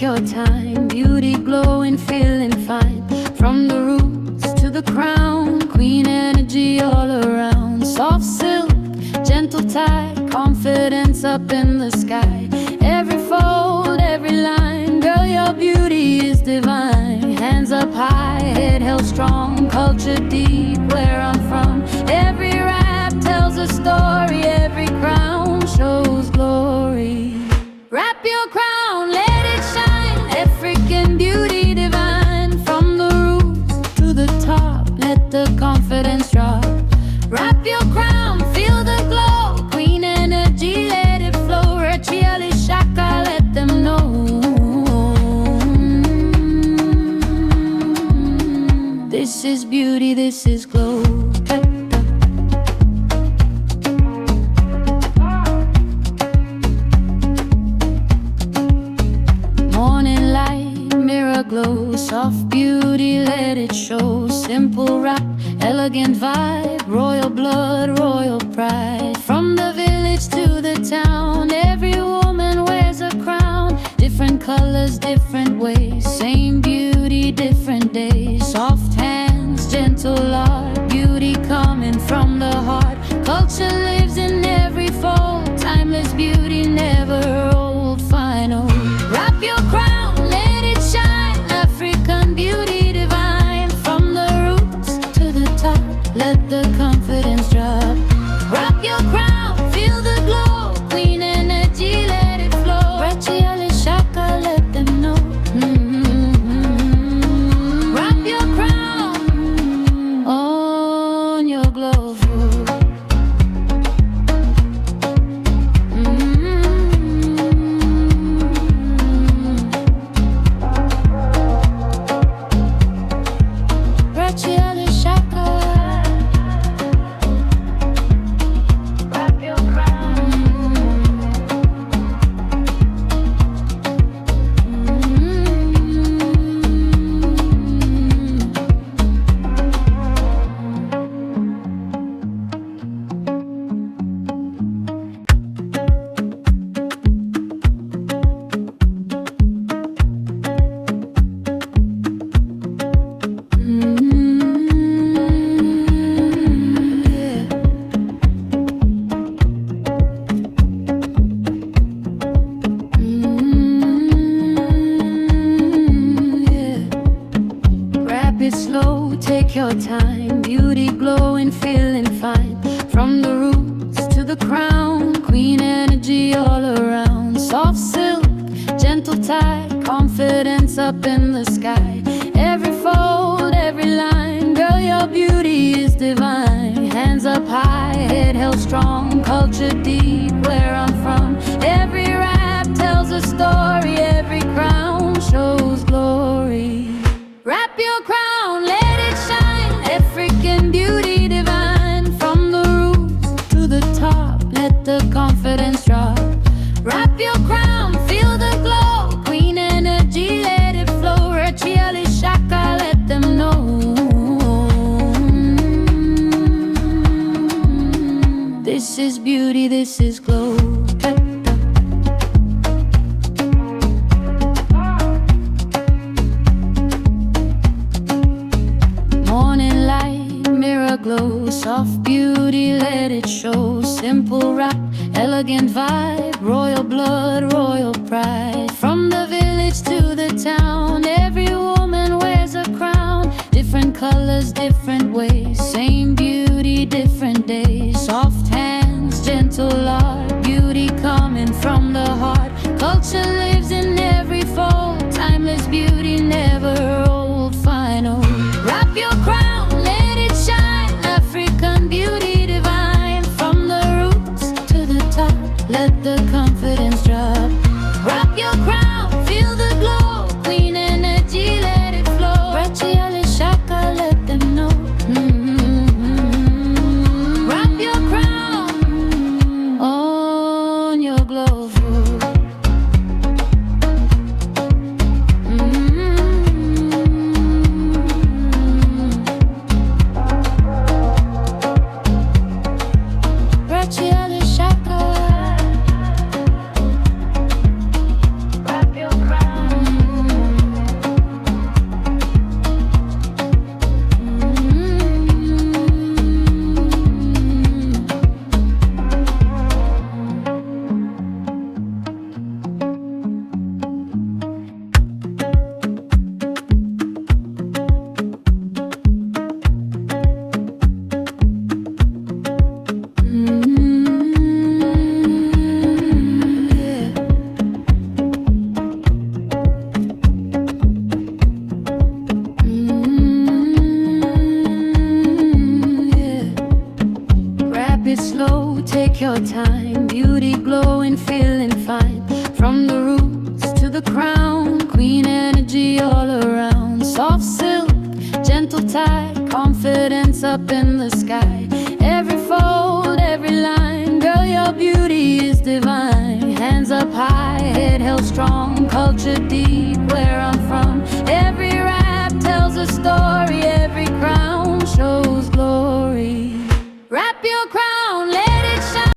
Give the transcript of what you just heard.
your time. Beauty glowing, feeling fine. From the roots to the crown, queen energy all around. Soft silk, gentle tide, confidence up in the sky. Every fold, every line, girl, your beauty is divine. Hands up high, head held strong, culture deep where I'm from. Every rap tells a story, every crown shows glory. Wrap your crown, let it shine, African beauty divine. From the roots to the top, let the confidence drop. Wrap your crown, feel the glow, queen energy, let it flow. Rachiali Shaka, let them know. This is beauty, this is glow. Morning light, mirror glow, soft beauty, let it show. Simple rap, elegant vibe, royal blood, royal pride. From the village to the town, every woman wears a crown. Different colors, different ways, same beauty, different days. Soft hands, gentle art, beauty coming from the heart. Culture lives in every fold, timeless beauty, never old, final. Wrap your crown, let it shine, African beauty divine. From the roots to the top, let the confidence drop. Wrap your crown, feel the glow, queen energy, let it flow. Rachiali Shaka, let them know. Wrap your crown on your glow. Rachiali Shaka, wrap your crown. Wrap it slow, take your time. Beauty glowing, feeling fine. From the roots to the crown, queen energy all around. Soft silk, gentle tide, confidence up in the sky. Every fold, every line, girl, your beauty is divine. Hands up high, head held strong, culture deep where I'm from. Every rap tells a story, every crown shows glory. Wrap your crown, let it shine, African beauty divine. From the roots to the top, let the confidence drop. Wrap your crown, feel the glow, queen energy, let it flow. Rachiali Shaka, let them know. This is beauty, this is glow. Morning light, mirror glow, soft beauty, let it show. Simple rap, elegant vibe, royal blood, royal pride. From the village to the town, every woman wears a crown. Different colors, different ways, same beauty, different days. Soft hands, gentle art, beauty coming from the heart. Culture lives in every fold, timeless beauty, never old, final. Wrap your crown, let it shine, African beauty divine. From the roots to the top, let the confidence drop. Wrap your crown, feel the glow, queen energy, let it flow. Rachiali Shaka, let them know. it slow, take your time. Beauty glowing, feeling fine. From the roots to the crown, queen energy all around. Soft silk, gentle tie, confidence up in the sky. Every fold, every line, girl, your beauty is divine. Hands up high, head held strong, culture deep, where I'm